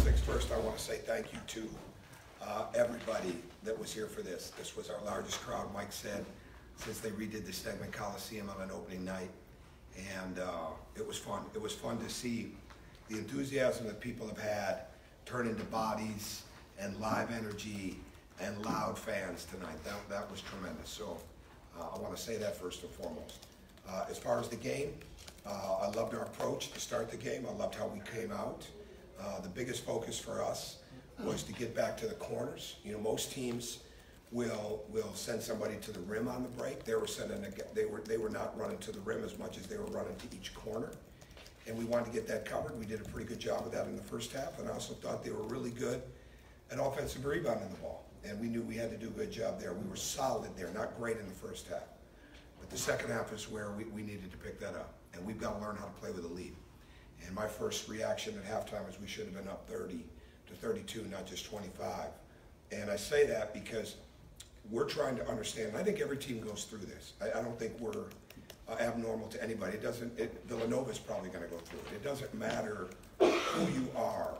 things first, I want to say thank you to everybody that was here for this. This was our largest crowd, Mike said, since they redid the Stegman Coliseum on an opening night. And it was fun. It was fun to see the enthusiasm that people have had turn into bodies and live energy and loud fans tonight. That was tremendous. So I want to say that first and foremost. As far as the game, I loved our approach to start the game. I loved how we came out. The biggest focus for us was to get back to the corners. You know, most teams will send somebody to the rim on the break. They were not running to the rim as much as they were running to each corner. And we wanted to get that covered. We did a pretty good job of that in the first half, and I also thought they were really good at offensive rebounding the ball. And we knew we had to do a good job there. We were solid there, not great in the first half. But the second half is where we needed to pick that up. And we've got to learn how to play with a lead. And my first reaction at halftime is we should have been up 30 to 32, not just 25. And I say that because we're trying to understand, and I think every team goes through this. I don't think we're abnormal to anybody. Villanova's probably going to go through it. It doesn't matter who you are.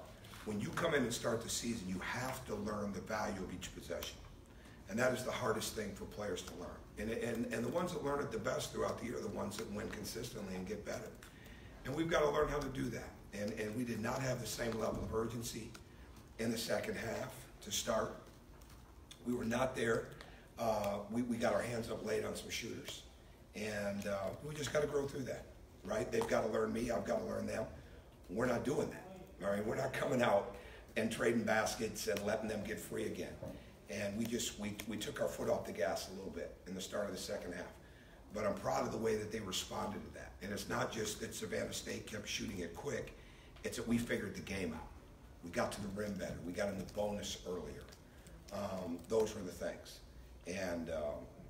When you come in and start the season, you have to learn the value of each possession. And that is the hardest thing for players to learn. And the ones that learn it the best throughout the year are the ones that win consistently and get better. And we've got to learn how to do that. And we did not have the same level of urgency in the second half to start. We were not there. We got our hands up late on some shooters. And we just got to grow through that, right? They've got to learn me. I've got to learn them. We're not doing that, all right? We're not coming out and trading baskets and letting them get free again. And we took our foot off the gas a little bit in the start of the second half. But I'm proud of the way that they responded to that. And it's not just that Savannah State kept shooting it quick. It's that we figured the game out. We got to the rim better. We got in the bonus earlier. Those were the things. And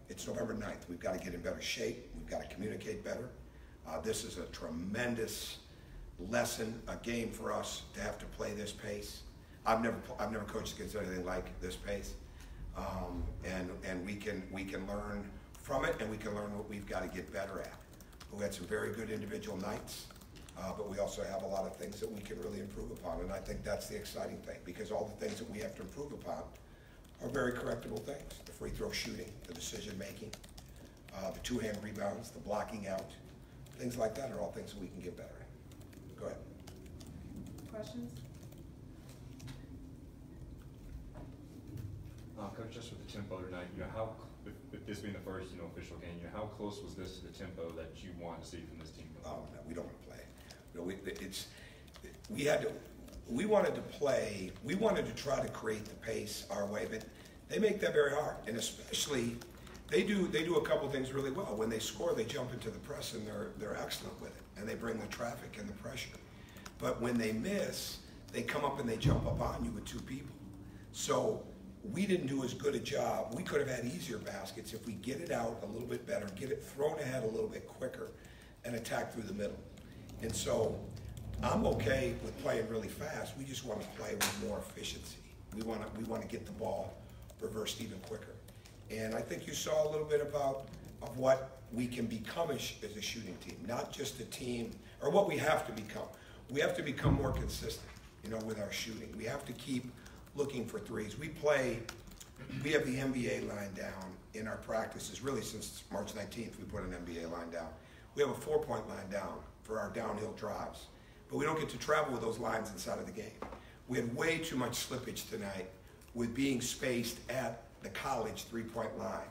it's November 9th. We've got to get in better shape. We've got to communicate better. This is a tremendous lesson, a game for us to have to play this pace. I've never coached against anything like this pace. And we can learn from it, and we can learn what we've got to get better at. We had some very good individual nights, but we also have a lot of things that we can really improve upon, and I think that's the exciting thing, because all the things that we have to improve upon are very correctable things. The free throw shooting, the decision making, the two-hand rebounds, the blocking out, things like that are all things that we can get better at. Go ahead. Questions? Coach, just with the tempo tonight, how, with this being the first, official game, how close was this to the tempo that you want to see from this team? Oh no, we don't want to play. We wanted to play. We wanted to try to create the pace our way, but they make that very hard, and especially they do a couple things really well. When they score, they jump into the press, and they're excellent with it, and they bring the traffic and the pressure. But when they miss, they come up and they jump up on you with two people. So we didn't do as good a job. We could have had easier baskets if we get it out a little bit better, get it thrown ahead a little bit quicker, and attack through the middle. And so I'm okay with playing really fast. We just want to play with more efficiency. We want to get the ball reversed even quicker. And I think you saw a little bit of what we can become as a shooting team, not just a team, or what we have to become. We have to become more consistent, with our shooting. We have to keep looking for threes. We have the NBA line down in our practices, really since March 19th we put an NBA line down. We have a 4-point line down for our downhill drives, but we don't get to travel with those lines inside of the game. We had way too much slippage tonight with being spaced at the college 3-point line,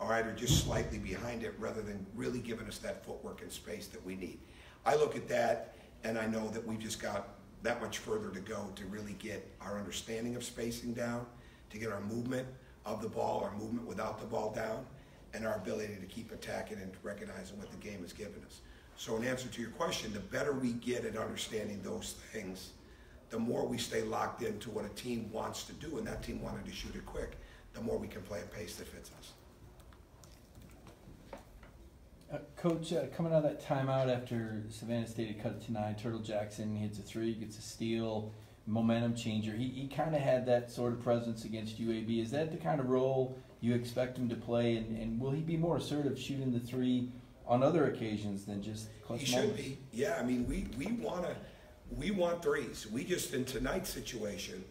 all right, or just slightly behind it rather than really giving us that footwork and space that we need. I look at that and I know that we've just got that much further to go to really get our understanding of spacing down, to get our movement of the ball, our movement without the ball down, and our ability to keep attacking and recognizing what the game has given us. So in answer to your question, the better we get at understanding those things, the more we stay locked into what a team wants to do, and that team wanted to shoot it quick, the more we can play a pace that fits us. Coach, coming out of that timeout after Savannah State had cut it to 9, Turtle Jackson hits a 3, gets a steal, momentum changer. He kind of had that sort of presence against UAB. Is that the kind of role you expect him to play, and will he be more assertive shooting the 3 on other occasions than just clutch moments? He should be. Yeah, I mean, we want to We want threes. We just, in tonight's situation,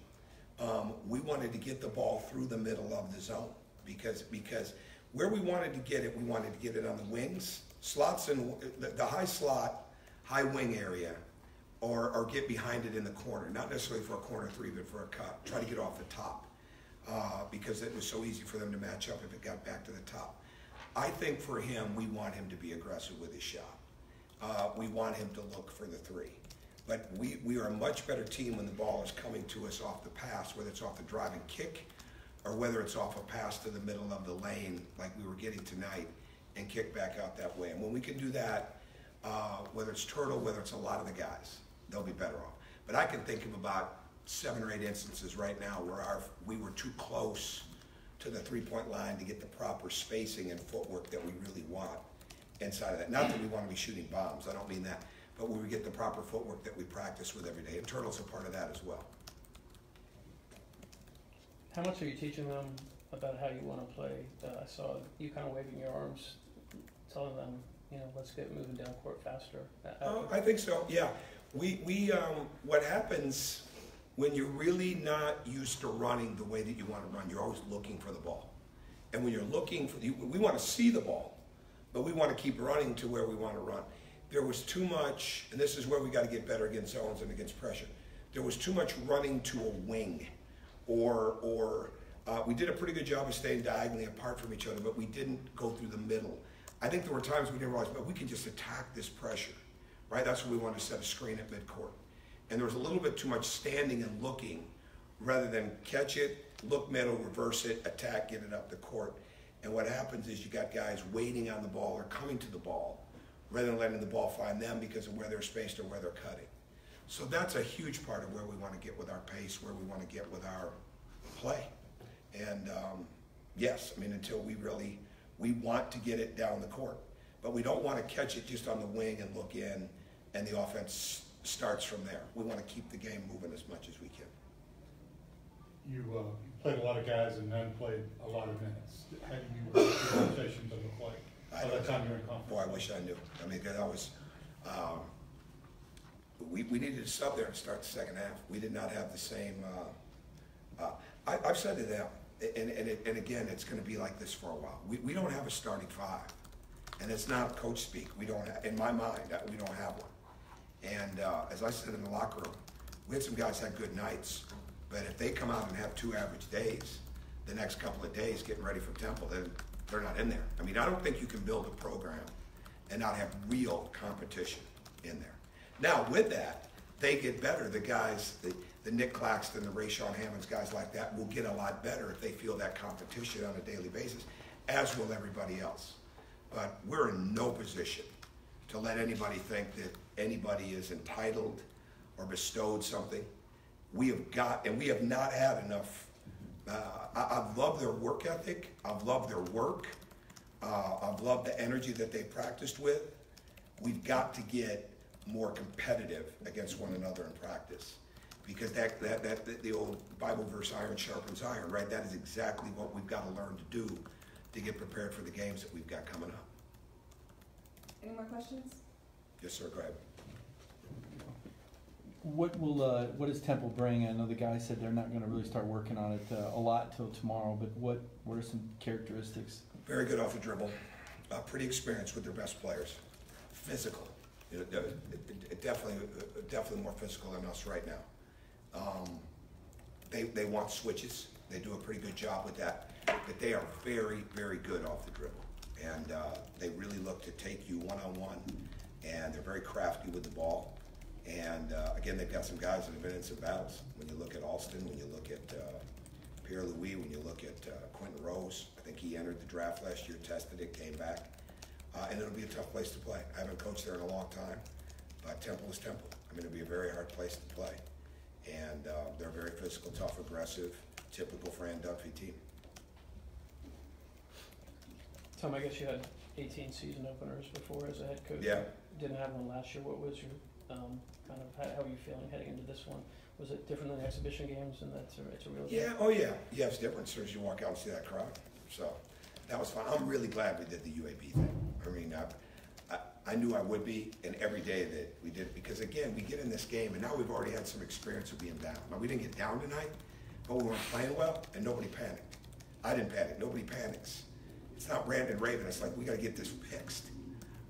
we wanted to get the ball through the middle of the zone because where we wanted to get it, we wanted to get it on the wings, slots in the high slot, high wing area, or get behind it in the corner. Not necessarily for a corner three, but for a cut. Try to get off the top because it was so easy for them to match up if it got back to the top. I think for him, we want him to be aggressive with his shot. We want him to look for the three. But we are a much better team when the ball is coming to us off the pass, whether it's off the driving kick or whether it's off a pass to the middle of the lane like we were getting tonight and kick back out that way. And when we can do that, whether it's Turtle, whether it's a lot of the guys, they'll be better off. But I can think of about 7 or 8 instances right now where we were too close to the three-point line to get the proper spacing and footwork that we really want inside of that. Not that we want to be shooting bombs, I don't mean that, but we get the proper footwork that we practice with every day. And Turtle's a part of that as well. How much are you teaching them about how you want to play? I saw you kind of waving your arms, telling them, let's get moving down court faster. I think so, yeah. What happens when you're really not used to running the way that you want to run, you're always looking for the ball. And when you're looking for, we want to see the ball, but we want to keep running to where we want to run. There was too much, and this is where we got to get better against zones and against pressure. There was too much running to a wing, or we did a pretty good job of staying diagonally apart from each other, but we didn't go through the middle. I think there were times we didn't realize, but we can just attack this pressure, right? That's what we wanted to set a screen at midcourt. And there was a little bit too much standing and looking rather than catch it, look middle, reverse it, attack, get it up the court. And what happens is you got guys waiting on the ball or coming to the ball rather than letting the ball find them because of where they're spaced or where they're cutting. So that's a huge part of where we want to get with our pace, where we want to get with our play. And yes, I mean, until we want to get it down the court. But we don't want to catch it just on the wing and look in and the offense starts from there. We want to keep the game moving as much as we can. You played a lot of guys and then played a lot of minutes. How do you your rotation to look like by the time you're in conference? Boy, I wish I knew. I mean, because I was, we needed to sub there and start the second half. We did not have the same, I've said to them, and again, it's going to be like this for a while. We don't have a starting five. And it's not coach speak. We don't have, in my mind, we don't have one. And as I said in the locker room, we had some guys had good nights, but if they come out and have 2 average days, the next couple of days getting ready for Temple, then they're not in there. I mean, I don't think you can build a program and not have real competition in there. Now, with that, they get better. The guys, the Nick Claxton, the Rayshawn Hammonds, guys like that will get a lot better if they feel that competition on a daily basis, as will everybody else. But we're in no position to let anybody think that anybody is entitled or bestowed something. We have got, and we have not had enough. I've loved their work ethic. I've loved their work. I've loved the energy that they practiced with. We've got to get more competitive against one another in practice, because that the old Bible verse, iron sharpens iron, right? That is exactly what we've got to learn to do to get prepared for the games that we've got coming up. Any more questions? Yes, sir, go ahead. What does Temple bring? I know the guy said they're not going to really start working on it a lot till tomorrow, but what are some characteristics? Very good off the dribble, pretty experienced with their best players, physical, definitely more physical than us right now. They want switches. They do a pretty good job with that, but they are very, very good off the dribble, and they really look to take you one-on-one, and they're very crafty with the ball. And again, they've got some guys that have been in some battles. When you look at Alston, when you look at Pierre-Louis, when you look at Quentin Rose, I think he entered the draft last year, tested it, came back. And it'll be a tough place to play. I haven't coached there in a long time, but Temple is Temple. I mean, it'll be a very hard place to play. And they're very physical, tough, aggressive, typical Fran Dunphy team. Tom, I guess you had 18 season openers before as a head coach. Yeah. Didn't have one last year. What was your kind of, how are you feeling heading into this one? Was it different than exhibition games, and it's a real Yeah, oh yeah. Yeah, it's different as soon as you walk out and see that crowd. So that was fun. I'm really glad we did the UAB thing. I mean, I knew I would be, and every day that we did it, because again, we get in this game, and now we've already had some experience of being down. Now, we didn't get down tonight, but we weren't playing well, and nobody panicked. I didn't panic, nobody panics. It's not Brandon Raven, it's like, we gotta get this fixed,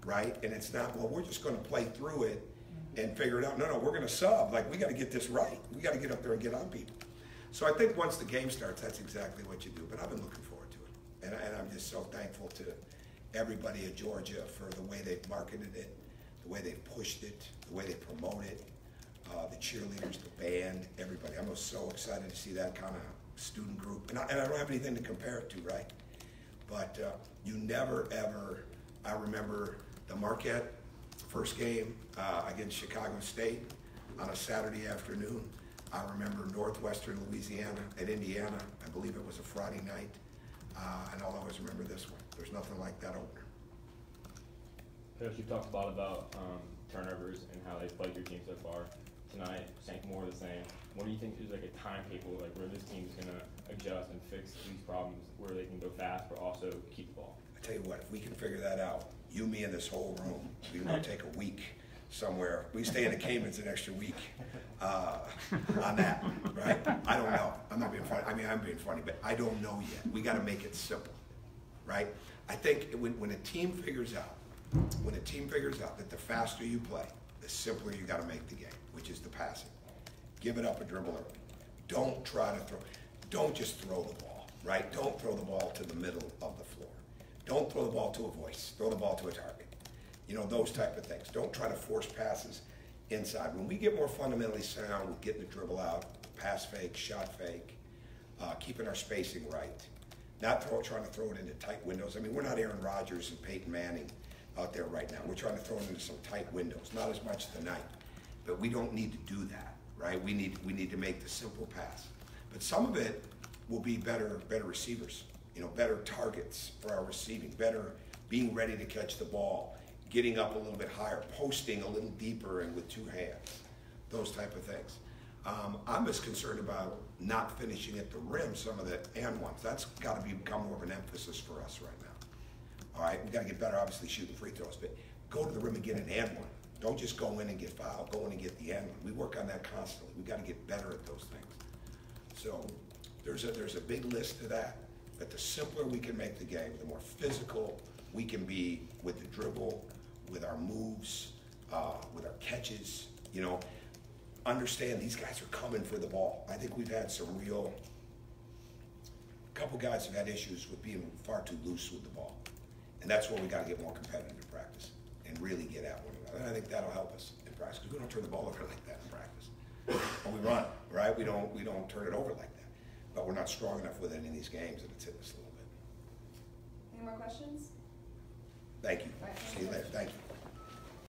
right? And it's not, well, we're just gonna play through it and figure it out. No, we're gonna sub, like, we gotta get this right. We gotta get up there and get on people. So I think once the game starts, that's exactly what you do, but I've been looking forward to it. And I'm just so thankful to everybody at Georgia for the way they've marketed it, the way they've pushed it, the way they promote it, the cheerleaders, the band, everybody. I'm just so excited to see that kind of student group. And I don't have anything to compare it to, right? But you never, ever, I remember the Marquette first game against Chicago State on a Saturday afternoon. I remember Northwestern Louisiana at Indiana. I believe it was a Friday night. And I'll always remember this one. There's nothing like that opener. Coach, you've talked a lot about turnovers and how they've played your team so far. Tonight, saying more of the same. What do you think is like a timetable, like where this team is going to adjust and fix these problems, where they can go fast but also keep the ball? I tell you what, if we can figure that out, you, me, and this whole room, we can go take a week somewhere. We stay in the Caymans an extra week on that, right? I don't know. I'm not being funny. I mean, I'm being funny, but I don't know yet. We got to make it simple, right? I think when a team figures out, that the faster you play, the simpler you got to make the game, which is the passing. Give it up a dribble early. Don't try to throw. Don't just throw the ball, right? Don't throw the ball to the middle of the floor. Don't throw the ball to a voice. Throw the ball to a target. You know, those type of things. Don't try to force passes inside. When we get more fundamentally sound with getting the dribble out, pass fake, shot fake, keeping our spacing right, not trying to throw it into tight windows. I mean, we're not Aaron Rodgers and Peyton Manning out there right now. We're trying to throw it into some tight windows, not as much tonight. But we don't need to do that, right? We need to make the simple pass. But some of it will be better receivers, you know, better targets for our receiving, better being ready to catch the ball, getting up a little bit higher, posting a little deeper and with two hands, those type of things. I'm as concerned about not finishing at the rim some of the and ones. That's got to become more of an emphasis for us right now. All right, we got to get better, obviously, shooting free throws, but go to the rim and get an and one. Don't just go in and get fouled. Go in and get the and one. We work on that constantly. We got to get better at those things. So there's a big list to that. But the simpler we can make the game, the more physical we can be with the dribble, with our moves, with our catches. You know, understand these guys are coming for the ball. I think we've had some real. A couple guys have had issues with being far too loose with the ball, and that's where we got to get more competitive in practice and really get at one another. And I think that'll help us in practice because we don't turn the ball over like that in practice. But we run, right? We don't turn it over like that. But we're not strong enough with it in these games, and it's hitting us a little bit. Any more questions? Thank you. All right, See you later. Thank you.